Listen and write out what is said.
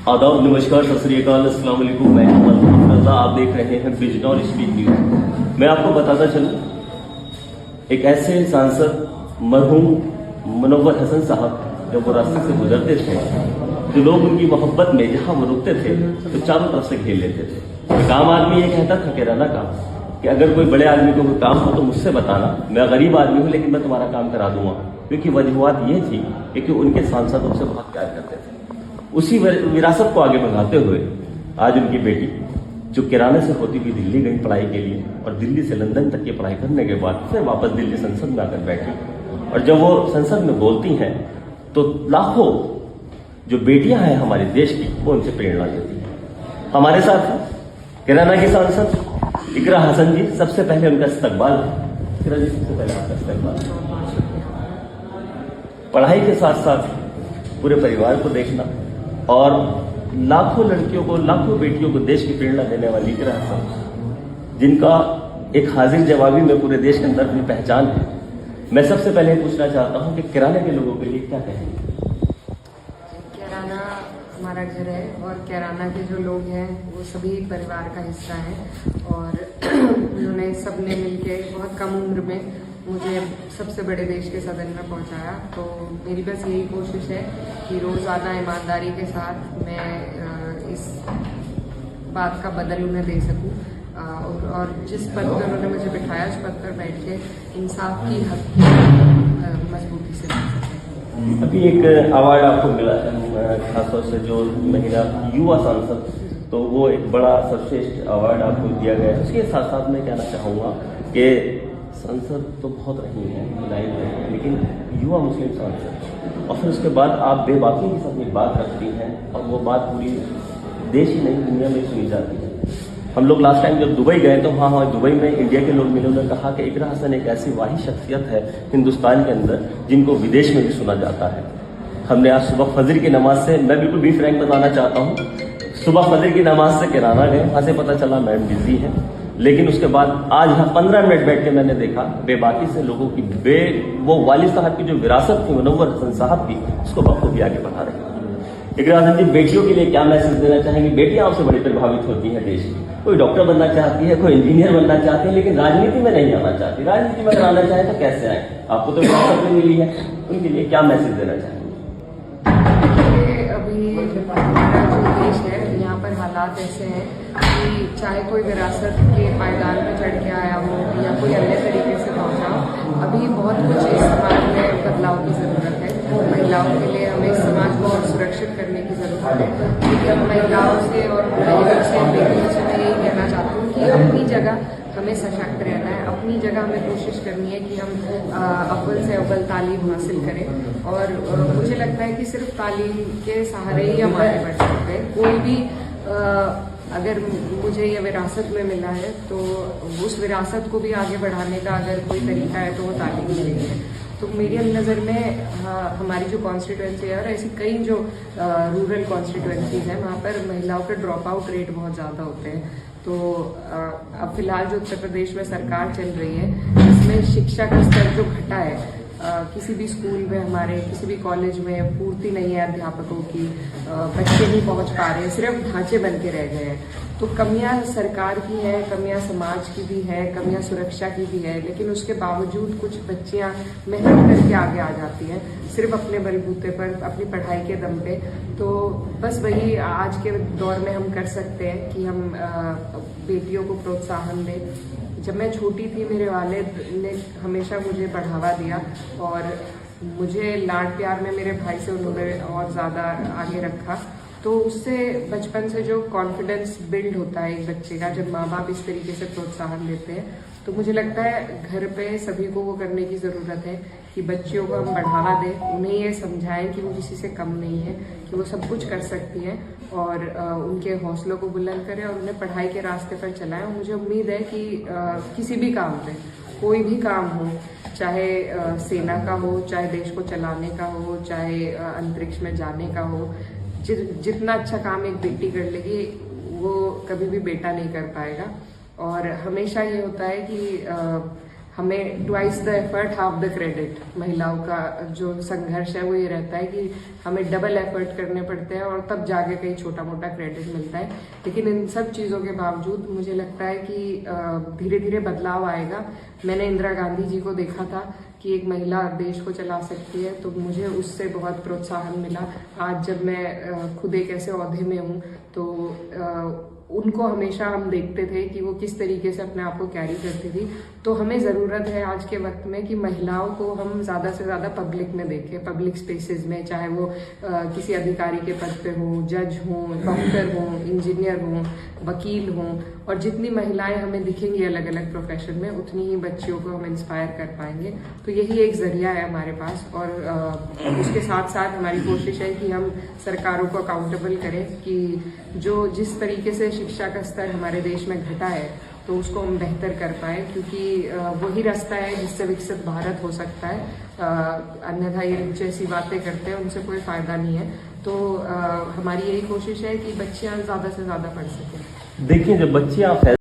आदाब, नमस्कार, सत श्री अकाल, अस्सलाम वालेकुम। मैं अहमद, आप देख रहे हैं बिजनौर स्पीक न्यूज। मैं आपको बताता चलूं, एक ऐसे सांसद मरहूम मुनव्वर हसन साहब जब वो रास्ते से गुजरते थे तो लोग उनकी मोहब्बत में जहां वो रुकते थे तो चारों तरफ से घेर लेते थे। एक आम आदमी ये कहता था किराना का कि अगर कोई बड़े आदमी को कोई काम हो तो मुझसे बताना, मैं गरीब आदमी हूं लेकिन मैं तुम्हारा काम करा दूंगा। क्योंकि वजूहत ये थी कि उनके सांसद उनसे बहुत प्यार करते थे। उसी विरासत को आगे बढ़ाते हुए आज उनकी बेटी जो किराने से होती हुई दिल्ली गई पढ़ाई के लिए और दिल्ली से लंदन तक की पढ़ाई करने के बाद फिर वापस दिल्ली संसद में आकर बैठी, और जब वो संसद में बोलती हैं तो लाखों जो बेटियां हैं हमारे देश की वो उनसे प्रेरणा लेती हैं। हमारे साथ किराना की सांसद इकरा हसन जी, सबसे पहले उनका इस्तकबाल है। इकरा जी, सबसे पहले आपका इस्तकबाल। पढ़ाई के साथ साथ पूरे परिवार को देखना और लाखों लड़कियों को, लाखों बेटियों को देश की प्रेरणा देने वाली इकरा हसन, जिनका एक हाजिर जवाबी में पूरे देश के अंदर अपनी पहचान है। मैं सबसे पहले पूछना चाहता हूं कि किराने के लोगों के लिए क्या कहेंगे? किराना हमारा घर है और किराना के जो लोग हैं वो सभी परिवार का हिस्सा हैं और उन्होंने सबने मिलके बहुत कम उम्र में मुझे सबसे बड़े देश के सदन में पहुंचाया। तो मेरी बस यही कोशिश है कि रोज़ाना ईमानदारी के साथ मैं इस बात का बदल उन्हें दे सकूं और जिस पद पर उन्होंने मुझे बिठाया उस पद पर बैठ के इंसाफ की हक मजबूती से दे सकें। अभी एक अवार्ड आपको मिला है खासतौर से जो महिला युवा सांसद, तो वो एक बड़ा सर्वश्रेष्ठ अवार्ड आपको दिया गया है। उसके साथ साथ मैं कहना चाहूँगा कि संसद तो बहुत रही है, लाइन है, लेकिन युवा मुस्लिम सांसद, और फिर उसके बाद आप बेबाकी के साथ एक बात रखती हैं और वो बात पूरी देश ही नहीं दुनिया में सुनी जाती है। हम लोग लास्ट टाइम जब दुबई गए तो वहाँ दुबई में इंडिया के लोग मिले, उन्होंने कहा कि इकरा हसन एक ऐसी वाहिद शख्सियत है हिंदुस्तान के अंदर जिनको विदेश में भी सुना जाता है। हमने आज सुबह फजर की नमाज से, मैं बिल्कुल भी फ्रैंक बताना चाहता हूँ, सुबह फजर की नमाज से किराना गए, वहाँ से पता चला मैम बिजी है, लेकिन उसके बाद आज यहाँ 15 मिनट बैठ के मैंने देखा बेबाकी से लोगों की वो वालिद साहब की जो विरासत थी मुनव्वर हसन साहब की, उसको बखूबी आगे बढ़ा रहे हैं। इकरा हसन जी, बेटियों के लिए क्या मैसेज देना चाहेंगे? बेटियां आपसे बड़ी प्रभावित होती हैं देश की, कोई डॉक्टर बनना चाहती है, कोई इंजीनियर बनना चाहती है, लेकिन राजनीति में नहीं आना चाहती। राजनीति में अगर आना चाहे तो कैसे आए? आपको तो विरासत भी मिली है, उनके लिए क्या मैसेज देना चाहेंगे? अभी हमारा जो देश है यहाँ पर हालात ऐसे हैं कि चाहे कोई विरासत के पायदान पर चढ़ के आया हो या कोई अन्य तरीके से पहुंचा हो, अभी बहुत कुछ इस समाज में बदलाव की ज़रूरत है। महिलाओं के लिए हमें इस समाज को और सुरक्षित करने की ज़रूरत है। क्योंकि हम महिलाओं से और महिलाओं से, बेटियों से मैं यही कहना चाहती हूँ कि अपनी जगह हमें सशक्त रहना है, अपनी जगह हमें कोशिश करनी है कि हम अव्वल से अव्वल तालीम हासिल करें। और मुझे लगता है कि सिर्फ तालीम के सहारे ही हम आगे बढ़ सकते हैं। कोई भी अगर मुझे ये विरासत में मिला है तो उस विरासत को भी आगे बढ़ाने का अगर कोई तरीका है तो वो तालीम ही है। तो मेरी नज़र में हमारी जो कॉन्स्टिट्यूएंसी है और ऐसी कई जो रूरल कॉन्स्टिट्यूएंसीज हैं वहाँ पर महिलाओं के ड्रॉप आउट रेट बहुत ज़्यादा होते हैं। तो अब फिलहाल जो उत्तर प्रदेश में सरकार चल रही है इसमें शिक्षा का स्तर जो घटा है, किसी भी स्कूल में, हमारे किसी भी कॉलेज में पूर्ति नहीं है अध्यापकों की, बच्चे नहीं पहुंच पा रहे हैं, सिर्फ ढांचे बन के रह गए हैं। तो कमियां सरकार की है, कमियां समाज की भी है, कमियां सुरक्षा की भी है, लेकिन उसके बावजूद कुछ बच्चियां मेहनत करके आगे आ जाती हैं सिर्फ अपने बलबूते पर, अपनी पढ़ाई के दम पे। तो बस वही आज के दौर में हम कर सकते हैं कि हम बेटियों को प्रोत्साहन दें। जब मैं छोटी थी मेरे वालिद ने हमेशा मुझे बढ़ावा दिया और मुझे लाड प्यार में मेरे भाई से उन्होंने और ज़्यादा आगे रखा। तो उससे बचपन से जो कॉन्फिडेंस बिल्ड होता है एक बच्चे का, जब माँ बाप इस तरीके से प्रोत्साहन देते हैं, तो मुझे लगता है घर पे सभी को वो करने की ज़रूरत है कि बच्चियों को हम बढ़ावा दें, उन्हें ये समझाएं कि वो किसी से कम नहीं है, कि वो सब कुछ कर सकती हैं और उनके हौसलों को बुलंद करें और उन्हें पढ़ाई के रास्ते पर चलाएं। और मुझे उम्मीद है कि किसी भी काम पे, कोई भी काम हो, चाहे सेना का हो, चाहे देश को चलाने का हो, चाहे अंतरिक्ष में जाने का हो, जितना अच्छा काम एक बेटी कर लेगी वो कभी भी बेटा नहीं कर पाएगा। और हमेशा ये होता है कि हमें twice the effort half the credit. महिलाओं का जो संघर्ष है वो ये रहता है कि हमें डबल एफर्ट करने पड़ते हैं और तब जाके कहीं छोटा मोटा क्रेडिट मिलता है। लेकिन इन सब चीज़ों के बावजूद मुझे लगता है कि धीरे धीरे बदलाव आएगा। मैंने इंदिरा गांधी जी को देखा था कि एक महिला देश को चला सकती है, तो मुझे उससे बहुत प्रोत्साहन मिला। आज जब मैं खुद एक ऐसे ओहदे में हूँ तो उनको हमेशा हम देखते थे कि वो किस तरीके से अपने आप को कैरी करती थी। तो हमें ज़रूरत है आज के वक्त में कि महिलाओं को हम ज़्यादा से ज़्यादा पब्लिक में देखें, पब्लिक स्पेसेस में, चाहे वो किसी अधिकारी के पद पे हो, जज हों, डॉक्टर हों, इंजीनियर हों, वकील हों। और जितनी महिलाएं हमें दिखेंगी अलग अलग प्रोफेशन में, उतनी ही बच्चियों को हम इंस्पायर कर पाएंगे। तो यही एक जरिया है हमारे पास। और उसके साथ साथ हमारी कोशिश है कि हम सरकारों को अकाउंटेबल करें कि जो जिस तरीके से शिक्षा का स्तर हमारे देश में घटा है तो उसको हम बेहतर कर पाए, क्योंकि वही रास्ता है जिससे विकसित भारत हो सकता है। अन्यथा ये जैसी बातें करते हैं उनसे कोई फायदा नहीं है। तो हमारी यही कोशिश है कि बच्चियां ज़्यादा से ज़्यादा पढ़ सकें। देखिए, जब बच्चियां